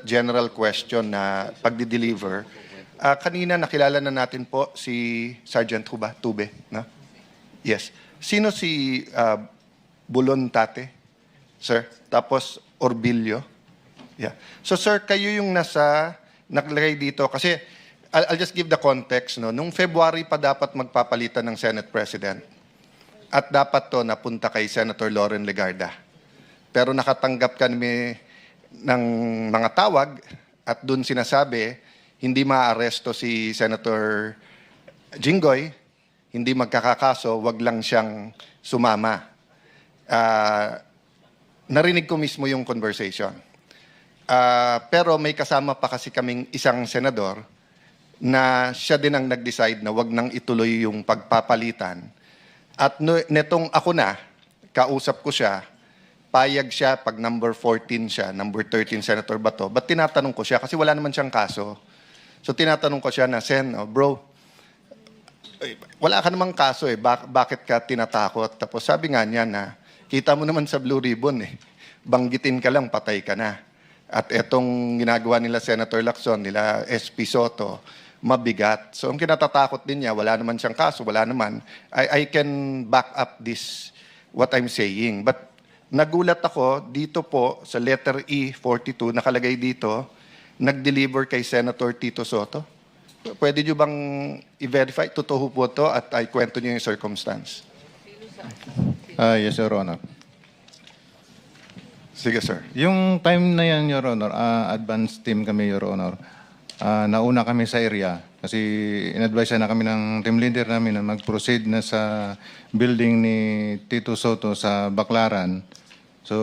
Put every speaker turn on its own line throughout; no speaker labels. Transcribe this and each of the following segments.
general question na pagdi-deliver. Kanina nakilala na natin po si Sergeant Tube, no? Yes. Sino si Bulon Tate? Sir? Tapos Orbilio? Yeah. So sir, kayo yung nakalagay dito kasi I'll just give the context, no. Nung February pa dapat magpapalitan ng Senate President. At dapat to napunta kay Senator Loren Legarda. Pero nakatanggap kami ng mga tawag at dun sinasabi hindi maaaresto si Senator Jinggoy, hindi magkakakaso, wag lang siyang sumama. Narinig ko mismo yung conversation. Pero may kasama pa kasi kaming isang senador na siya din ang nag-decide na wag nang ituloy yung pagpapalitan. At netong ako na, kausap ko siya, payag siya pag number 14 siya, number 13 Senator Bato. But tinatanong ko siya kasi wala naman siyang kaso. So tinatanong ko siya na, Sen, bro, wala ka namang kaso eh, bakit ka tinatakot? Tapos sabi nga niya na, kita mo naman sa Blue Ribbon eh, banggitin ka lang, patay ka na. At etong ginagawa nila Senator Lacson, nila SP Soto, mabigat. So ang kinatatakot din niya, wala naman siyang kaso, wala naman. I can back up this, what I'm saying. But nagulat ako, dito po, sa letter E, 42, nakalagay dito, nag-deliver kay Senator Tito Soto. Pwede nyo bang i-verify? Totoo po to at ay kwento nyo yung circumstance.
Yes, Your Honor.
Sige, sir.
Yung time na yan, Your Honor, advance team kami, Your Honor. Nauna kami sa area kasi in-advise na kami ng team leader namin na mag-proceed na sa building ni Tito Soto sa Baclaran. So,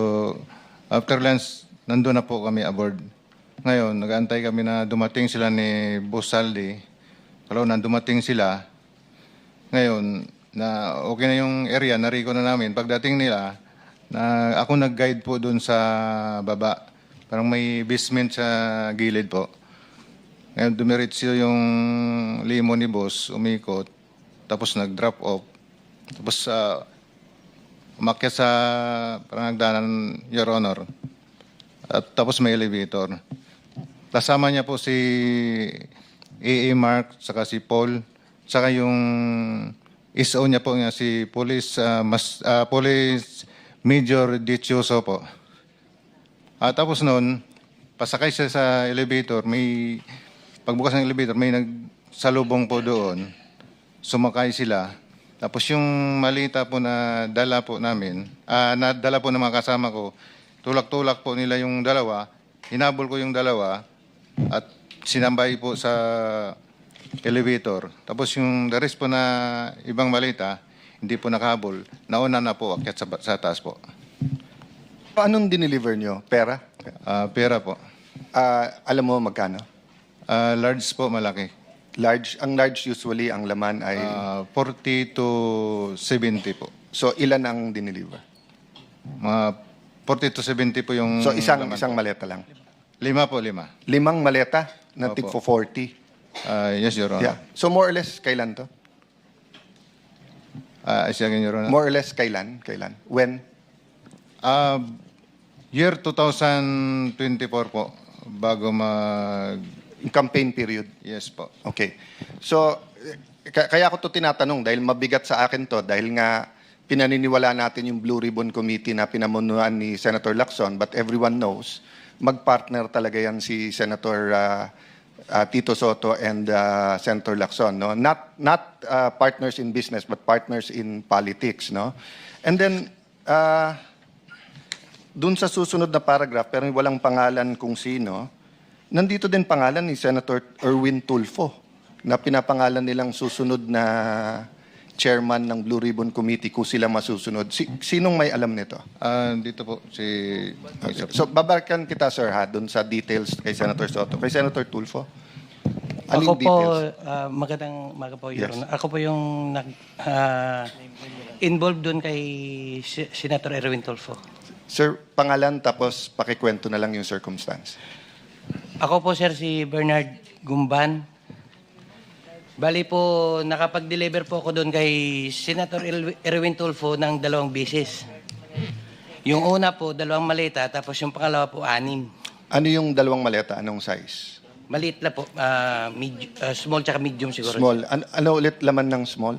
after lunch, nandun na po kami aboard. Ngayon, nag-aantay kami na dumating sila ni Boss Saldi. Kalau na dumating sila, ngayon, na okay na yung area, nariko na namin. Pagdating nila, na ako nag-guide po doon sa baba. Parang may basement sa gilid po. Ngayon, dumiretso yung limo ni Boss, umikot. Tapos nag-drop off. Tapos umakyat sa parang nagdanan, Your Honor. At tapos may elevator. Kasama niya po si A.A. Mark, saka si Paul, saka yung SO niya po nga si Police Major Dichoso po. Tapos noon, pasakay siya sa elevator, may pagbukas ng elevator, may nagsalubong po doon. Sumakay sila. Tapos yung malita po na dala po namin, nadala po ng mga kasama ko, tulak-tulak po nila yung dalawa, hinabol ko yung dalawa, at sinambay po sa elevator. Tapos yung the rest po na ibang malita, hindi po nakahabol. Nauna na po, akyat sa taas po.
Anong dineliver nyo? Pera?
Pera po.
Alam mo magkano?
Large po, malaki.
Large? Ang large usually, ang laman ay...
40 to 70 po.
So ilan ang dineliver?
Mga 40 to 70 po yung...
So isang
po.
maleta lang?
5 po, 5.
5 maleta na
Opo.
tig for 40?
Yes, Your Honor.
Yeah. So more or less, kailan to?
Again, Your Honor.
More or less, kailan? When?
Year 2024 po, bago mag...
Campaign period?
Yes po.
Okay. So, kaya ko to tinatanong dahil mabigat sa akin to dahil nga pinaniniwala natin yung Blue Ribbon Committee na pinamunuan ni Senator Lacson, but everyone knows magpartner talaga yan si Senator Tito Soto and Senator Lacson, no? Not partners in business but partners in politics, no? And then dun sa susunod na paragraph pero walang pangalan kung sino, nandito din pangalan ni Senator Erwin Tulfo na pinapangalan nilang susunod na chairman ng Blue Ribbon Committee kung sila masusunod. Sinong may alam nito?
Dito po, si...
Okay. So, babalikan kita, sir, ha, dun sa details kay Senator Soto. Kay Senator Tulfo?
Ako
Anong
po,
details?
magandang umaga po, Your
Yes.
Honor. Ako po yung involved doon kay Senator Erwin Tulfo.
Sir, pangalan tapos pakikwento na lang yung circumstance.
Ako po, sir, si Bernard Gumban. Bali po, nakapag-deliver po ako doon kay Senator Erwin Tulfo ng 2 beses. Yung una po, 2 maleta, tapos yung pangalawa po, 6.
Ano yung dalawang maleta? Anong size?
Maliit lang po. Small tsaka medium siguro.
Small. Ano ulit laman ng small?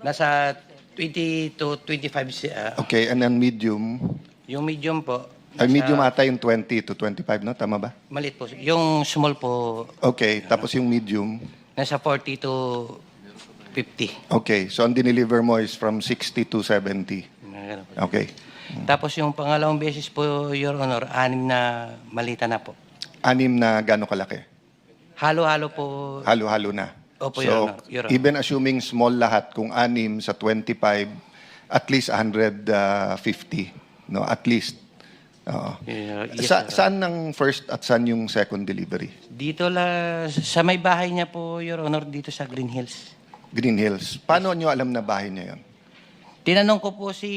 Nasa 20 to 25.
Okay, and then medium.
Yung medium po.
Ay,
nasa-
medium ata yung 20 to 25, no? Tama ba?
Maliit po. Yung small po,
Okay, tapos yung medium.
nasa 40 to 50.
Okay, so ang dineliver mo is from 60 to 70.
Ganun po.
Okay.
Tapos yung pangalawang beses po, Your Honor, 6 na malita na po.
6 na gano'ng kalaki?
Halo-halo po.
Halo-halo na.
Opo,
so,
Your Honor. Your Honor.
even assuming small lahat, kung 6 sa 25, at least 150. No, at least. Oo.
Yes,
Sa,
sir.
saan ang first at saan yung second delivery?
Dito sa may bahay niya po, Your Honor, dito sa Green Hills.
Green Hills. Paano nyo alam na bahay niya yun?
Tinanong ko po si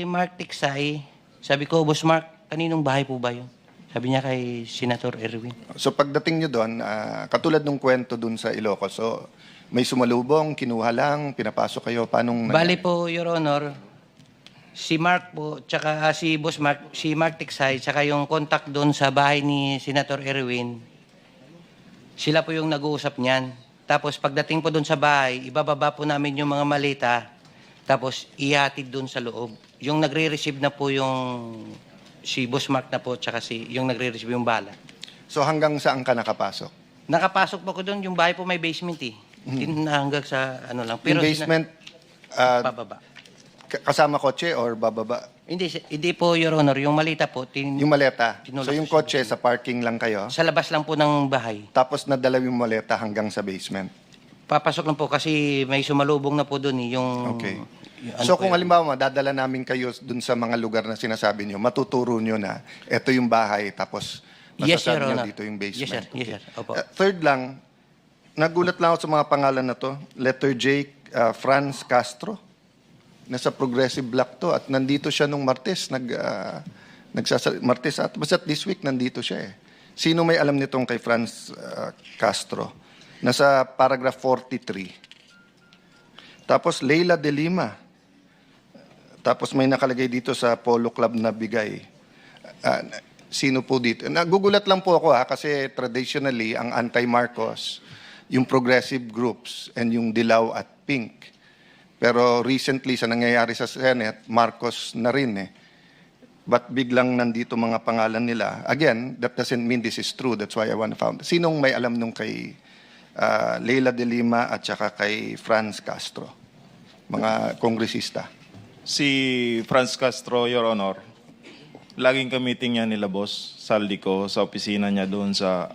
Mark Tiksay. Sabi ko, Boss Mark, kaninong bahay po ba yun? Sabi niya kay Senator Erwin.
So pagdating nyo doon, katulad nung kwento doon sa Ilocos, so may sumalubong, kinuha lang, pinapasok kayo, paanong...
Bali po, Your Honor, si Mark po, tsaka si Boss Mark, si Mark Tiksay, tsaka yung contact doon sa bahay ni Senator Erwin, sila po yung nag-uusap niyan. Tapos pagdating po doon sa bahay, ibababa po namin yung mga malita, tapos ihatid doon sa loob. Yung nagre-receive na po yung si Boss Mark na po, tsaka yung nagre-receive yung bala.
So hanggang saan ka nakapasok?
Nakapasok po ko doon, yung bahay po may basement eh. Hanggang sa ano lang.
Yung basement,
Pababa.
kasama kotse or bababa?
Hindi po, Your Honor. Yung malita po,
Yung maleta.
Tinulak
So yung
ko
kotse, sa parking lang kayo,
sa labas lang po ng bahay.
tapos nadala yung maleta hanggang sa basement.
Papasok lang po kasi may sumalubong na po doon eh. Yung,
Okay.
yung ano
So
po
kung
yun.
halimbawa, dadala namin kayo dun sa mga lugar na sinasabi nyo, matuturo nyo na ito yung bahay, tapos
Yes,
masasabi
Your
nyo
Honor.
dito yung basement.
Yes, sir. Yes, sir. Opo.
Third lang, nagulat lang ako sa mga pangalan na to. Letter J, Franz Castro. Nasa Progressive Block to at nandito siya nung Martes. Martes at basta this week nandito siya eh. Sino may alam nitong kay Franz Castro? Nasa paragraph 43. Tapos Leila de Lima. Tapos may nakalagay dito sa Polo Club na bigay. Sino po dito? Nagugulat lang po ako kasi traditionally ang anti-Marcos, yung progressive groups and yung Dilaw at Pink. Pero recently sa nangyayari sa Senate, Marcos na rin eh. But biglang nandito mga pangalan nila. Again, that doesn't mean this is true. That's why I want to found. Sinong may alam nung kay Leila de Lima at saka kay Franz Castro? Mga kongresista.
Si Franz Castro, Your Honor, laging ka-meeting niya nila boss Saldico sa opisina niya doon sa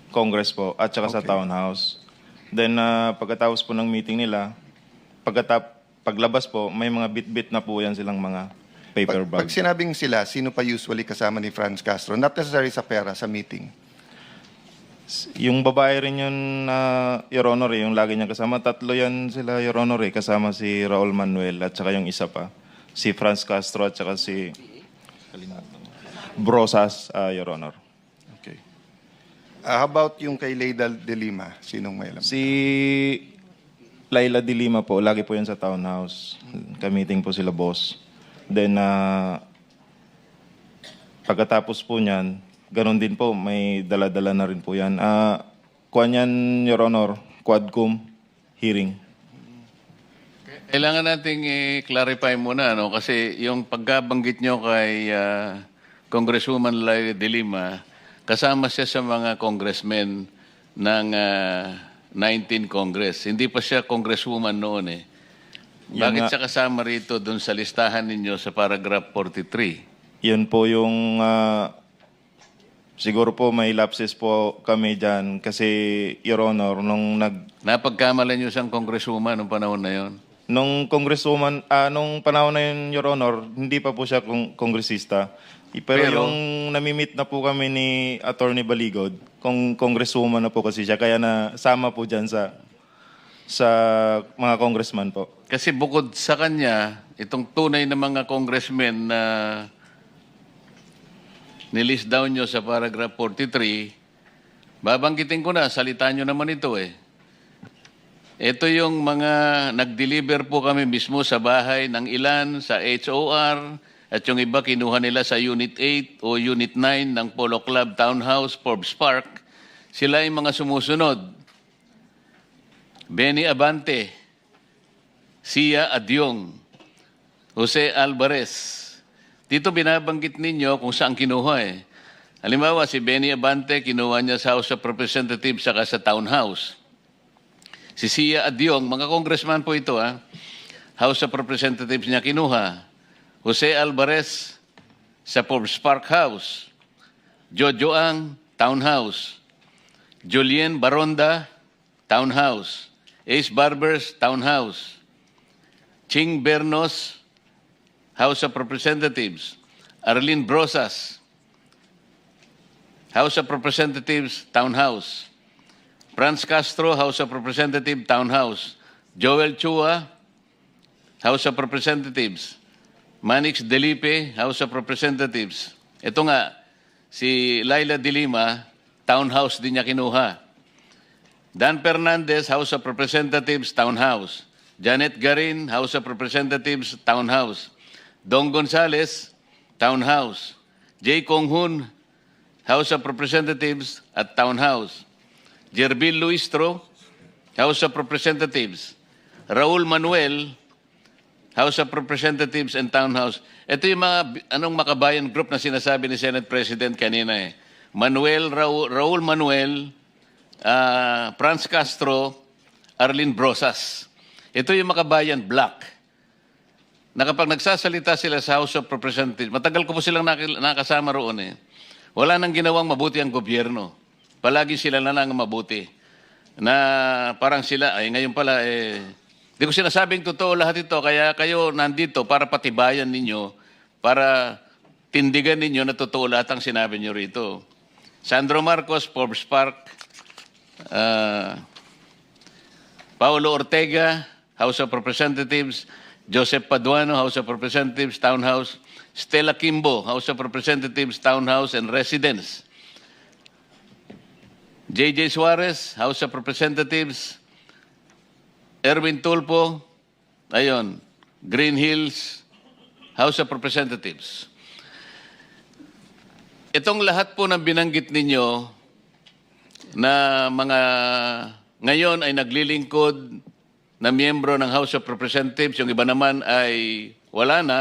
Congress po at saka sa
Okay.
Townhouse. Then pagkatapos po ng meeting nila, paglabas po, may mga bit-bit na po yan silang mga paper
Pag
bag.
sinabing sila, sino pa usually kasama ni Franz Castro? Not necessarily sa pera, sa meeting.
Yung babae rin yun, Your Honor, yung lagi niya kasama. Tatlo yan sila, Your Honor, kasama si Raul Manuel at saka yung isa pa. Si Franz Castro at saka si Brosas, Your Honor.
Okay. How about yung kay Leila de Lima? Sinong may alam?
Si Laila de Lima po, lagi po yan sa Townhouse. Ka-meeting po sila boss. Then, pagkatapos po niyan, ganun din po, may dala-dala na rin po yan. Kuha niyan, Your Honor, Quadcom hearing.
Kailangan nating i-clarify muna, no? Kasi yung pagkabanggit nyo kay Congresswoman Laila de Lima, kasama siya sa mga congressmen ng 19 Congress. Hindi pa siya congresswoman noon eh.
Yan
Bakit
nga.
siya kasama rito dun sa listahan ninyo sa paragraph 43?
Yun po yung, siguro po may lapses po kami dyan. Kasi, Your Honor,
Napagkamalan nyo siyang congresswoman noong panahon na yon.
nung congresswoman, nung panahon na yun, Your Honor, hindi pa po siya kongresista. Pero yung namimit na po kami ni Attorney Baligod, congresswoman na po kasi siya, kaya nasama po dyan sa mga congressman po.
Kasi bukod sa kanya, itong tunay na mga congressmen na nilist down nyo sa paragraph 43, babanggitin ko na, salita nyo naman ito eh. Ito yung mga nag-deliver po kami mismo sa bahay ng ilan, sa HOR, at yung iba kinuha nila sa Unit 8 o Unit 9 ng Polo Club Townhouse, Forbes Park. Sila ay mga sumusunod. Benny Abante, Sia Adyong, Jose Alvarez. Dito binabanggit ninyo kung saan kinuha eh. Halimbawa, si Benny Abante, kinuha niya sa House of Representatives saka sa Townhouse. Si Sia Adyong, mga congressman po ito House of Representatives niya kinuha. Jose Alvarez sa Forbes Park House. Jojo Ang, Townhouse. Julien Baronda, Townhouse. Ace Barbers, Townhouse. Ching Bernos, House of Representatives. Arlene Brosas, House of Representatives, Townhouse. Franz Castro, House of Representatives, Townhouse. Joel Chua, House of Representatives. Manix Delipe, House of Representatives. Ito nga, si Laila de Lima, Townhouse din niya kinuha. Dan Fernandez, House of Representatives, Townhouse. Janet Garin, House of Representatives, Townhouse. Dong Gonzales, Townhouse. J. Konghun, House of Representatives at Townhouse. Jerbil Luistro, House of Representatives. Raul Manuel, House of Representatives and Townhouse. Ito yung mga makabayan group na sinasabi ni Senate President kanina eh. Raul Manuel, Franz Castro, Arlene Brosas. Ito yung makabayan black. Na kapag nagsasalita sila sa House of Representatives, matagal ko po silang nakasama roon eh. Wala nang ginawang mabuti ang gobyerno. Palagi sila na lang mabuti. Na parang sila, ay ngayon pala di ko sinasabing totoo lahat ito, kaya kayo nandito para patibayan ninyo, para tindigan ninyo na totoo lahat ang sinabi nyo rito. Sandro Marcos, Forbes Park. Paulo Ortega, House of Representatives. Joseph Paduano, House of Representatives, Townhouse. Stella Kimbo, House of Representatives, Townhouse and Residence. J.J. Suarez, House of Representatives. Erwin Tulpo, ayun, Green Hills, House of Representatives. Itong lahat po ng binanggit ninyo na mga ngayon ay naglilingkod na miyembro ng House of Representatives, yung iba naman ay wala na,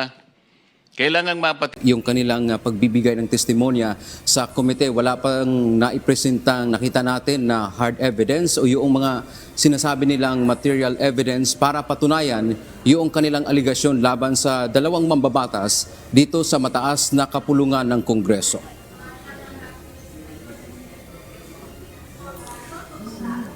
kailangang
yung kanilang pagbibigay ng testimonya sa komite, wala pang naipresentang nakita natin na hard evidence o yung mga sinasabi nilang material evidence para patunayan yung kanilang aligasyon laban sa dalawang mambabatas dito sa mataas na kapulungan ng Kongreso.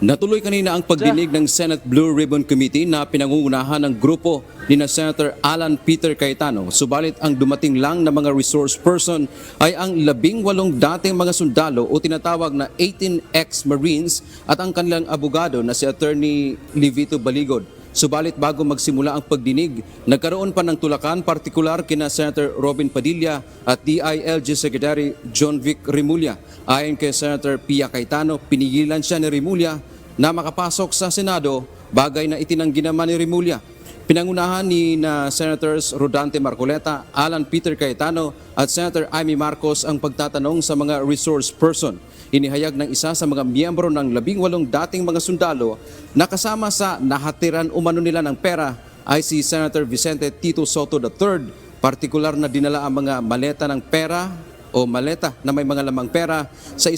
Natuloy kanina ang pagdinig ng Senate Blue Ribbon Committee na pinangungunahan ng grupo ni Senator Alan Peter Cayetano. Subalit ang dumating lang na mga resource person ay ang 18 dating mga sundalo o tinatawag na 18 ex-Marines at ang kanilang abogado na si Attorney Livito Baligod. Subalit bago magsimula ang pagdinig, nagkaroon pa ng tulakan partikular kina Senator Robin Padilla at DILG Secretary John Vic Remulla. Ayon kay Senator Pia Cayetano, pinigilan siya ni Remulla na makapasok sa Senado, bagay na itinanggi naman ni Remulla. Pinangunahan ni Senators Rodante Marcoleta, Alan Peter Cayetano at Senator Amy Marcos ang pagtatanong sa mga resource person. Inihayag ng isa sa mga miyembro ng 18 dating mga sundalo na kasama sa nahatiran umano nila ng pera ay si Senator Vicente Tito Soto III. Partikular na dinala ang mga maleta ng pera o maleta na may mga lamang pera sa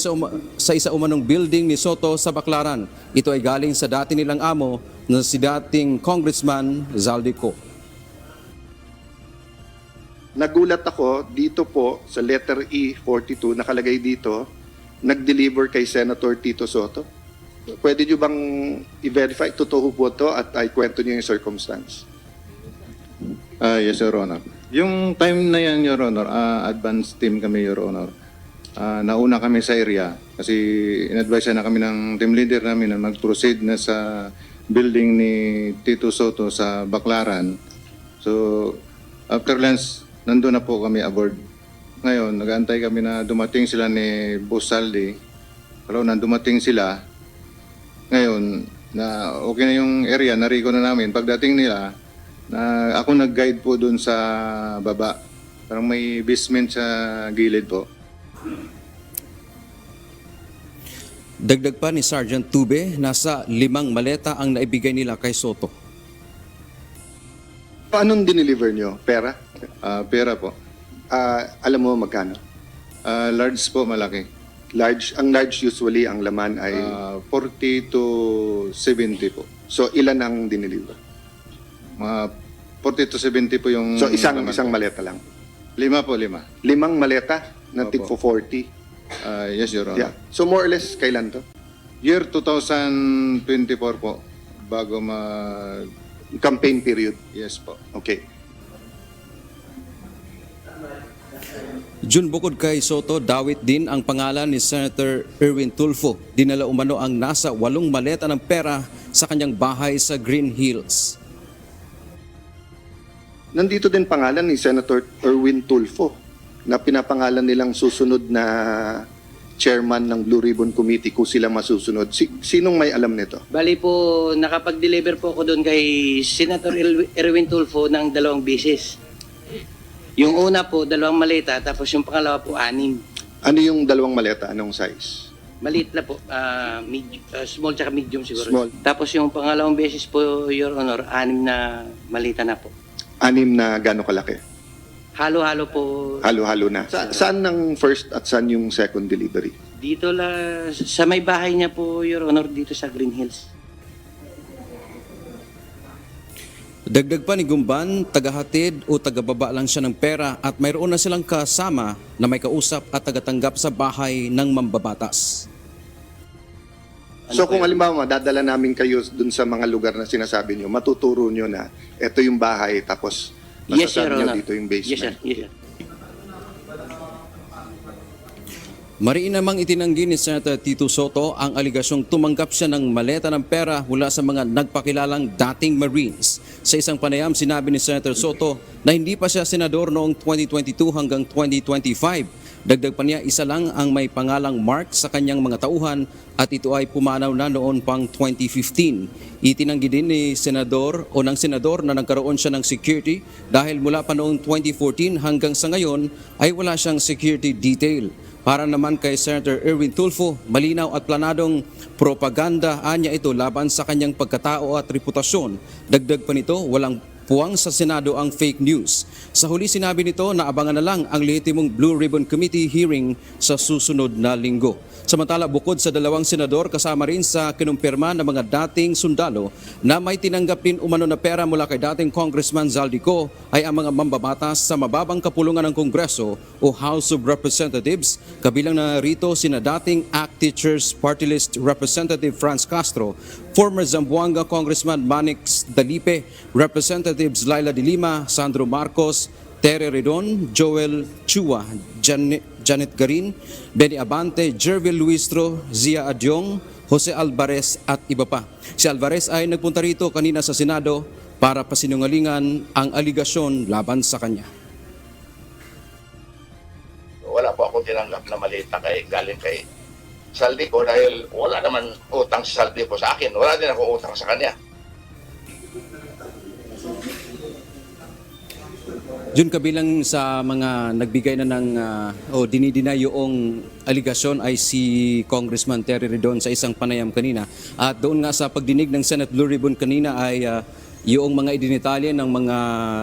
isa umanong building ni Soto sa Baclaran. Ito ay galing sa dati nilang amo na si dating Congressman Zaldico.
Nagulat ako dito po sa letter E42, nakalagay dito, nag-deliver kay Senator Tito Soto. Pwede nyo bang i-verify? Totoo po ito at ay kwento nyo yung circumstance.
Yes, Your Honor. Yung time na yan, Your Honor, advance team kami, Your Honor. Nauna kami sa area kasi in-advise na kami ng team leader namin na mag-proceed na sa building ni Tito Soto sa Baclaran. So, after lunch, nandun na po kami aboard. Ngayon, nag-aantay kami na dumating sila ni Boss Saldi. Pero nang dumating sila, ngayon, na okay na yung area, narigo na namin. Pagdating nila, na ako nag-guide po dun sa baba. Parang may basement sa gilid po.
Dagdag pa ni Sergeant Tube, nasa 5 maleta ang naibigay nila kay Soto.
Paanong dineliver nyo? Pera?
Pera po.
Alam mo magkano?
Large po, malaki.
Large, ang large usually ang laman ay
40 to 70 po.
so ilan ang dineliver?
Mga 40 to 70 po yung...
So isang
laman po.
maleta lang.
5 po, 5.
5 maleta na tig
Opo.
40.
Yes, Your
Yeah.
Honor.
So more or less kailan to?
Year 2024 po, bago
Campaign period.
Yes po.
Okay.
Jun, bukod kay Soto, dawit din ang pangalan ni Senator Erwin Tulfo. Dinala umano ang nasa 8 maleta ng pera sa kanyang bahay sa Green Hills.
Nandito din pangalan ni Senator Erwin Tulfo na pinapangalan nilang susunod na chairman ng Blue Ribbon Committee kung sila masusunod. Sinong may alam nito?
Bali po, nakapag-deliver po ako doon kay Senator Erwin Tulfo ng 2 beses. Yung una po, 2 maleta, tapos yung pangalawa po, 6.
Ano yung 2 maleta? Anong size?
Maliit na po, small tsaka medium siguro.
Small.
Tapos yung pangalawang beses po, Your Honor, 6 na malita na po.
6 na gano'ng kalaki?
Halo-halo po.
Halo-halo na. Saan ang first at saan yung second delivery?
Dito sa may bahay niya po, Your Honor, dito sa Green Hills.
Dagdag pa ni Gumban, tagahatid o tagababa lang siya ng pera at mayroon na silang kasama na may kausap at tagatanggap sa bahay ng mambabatas.
So kung halimbawa dadala namin kayo dun sa mga lugar na sinasabi nyo, matuturo nyo na ito yung bahay tapos
Yes, Your
masasabi nyo
Honor.
dito yung basement.
Yes, sir. Yes, sir.
Mariin namang itinanggi ni Senator Tito Soto ang aligasyong tumanggap siya ng maleta ng pera mula sa mga nagpakilalang dating Marines. Sa isang panayam, sinabi ni Senator Soto na hindi pa siya senador noong 2022 hanggang 2025. Dagdag pa niya, isa lang ang may pangalang Mark sa kanyang mga tauhan at ito ay pumanaw na noon pang 2015. Itinanggi din ni Senador o ng Senador na nagkaroon siya ng security dahil mula pa noong 2014 hanggang sa ngayon ay wala siyang security detail. Para naman kay Senator Erwin Tulfo, malinaw at planadong propaganda anya ito laban sa kanyang pagkatao at reputasyon. Dagdag pa nito, walang puwang sa Senado ang fake news. Sa huli sinabi nito na abangan na lang ang lehitimong Blue Ribbon Committee hearing sa susunod na linggo. Samantala, bukod sa 2 senador, kasama rin sa kinumpirma ng mga dating sundalo na may tinanggap din umano na pera mula kay dating Congressman Zaldico ay ang mga mambabatas sa mababang kapulungan ng Kongreso o House of Representatives. Kabilang na rito sina dating ACT Teachers Party List Representative Franz Castro, former Zamboanga Congressman Manix Dalipe, Representatives Laila de Lima, Sandro Marcos, Tere Redon, Joel Chua, Janet Garin, Benny Abante, Jervil Luistro, Zia Adyong, Jose Alvarez at iba pa. Si Alvarez ay nagpunta rito kanina sa Senado para pasinungalingan ang aligasyon laban sa kanya.
Wala po akong tinanggap na malita galing kay Saldico dahil wala naman utang si Saldico sa akin. Wala din ako utang sa kanya.
Jun, kabilang sa mga nagbigay na ng dinideny yung aligasyon ay si Congressman Terry Redon sa isang panayam kanina. At doon nga sa pagdinig ng Senate Blue Ribbon kanina ay yung mga idinitalya ng mga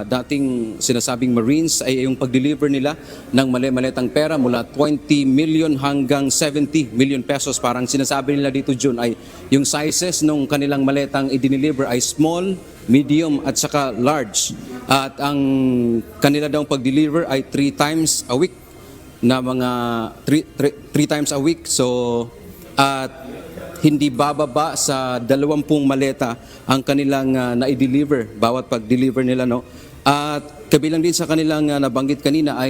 dating sinasabing Marines ay yung pag-deliver nila ng mali-malitang pera mula 20 million hanggang 70 million pesos. Parang sinasabi nila dito, Jun, ay yung sizes ng kanilang maletang i-deliver ay small, medium at saka large. At ang kanila daw pag-deliver ay 3 times a week na mga 3 times a week. So at hindi bababa sa 20 maleta ang kanilang na-deliver bawat pag-deliver nila, no. At kabilang din sa kanilang nabanggit kanina ay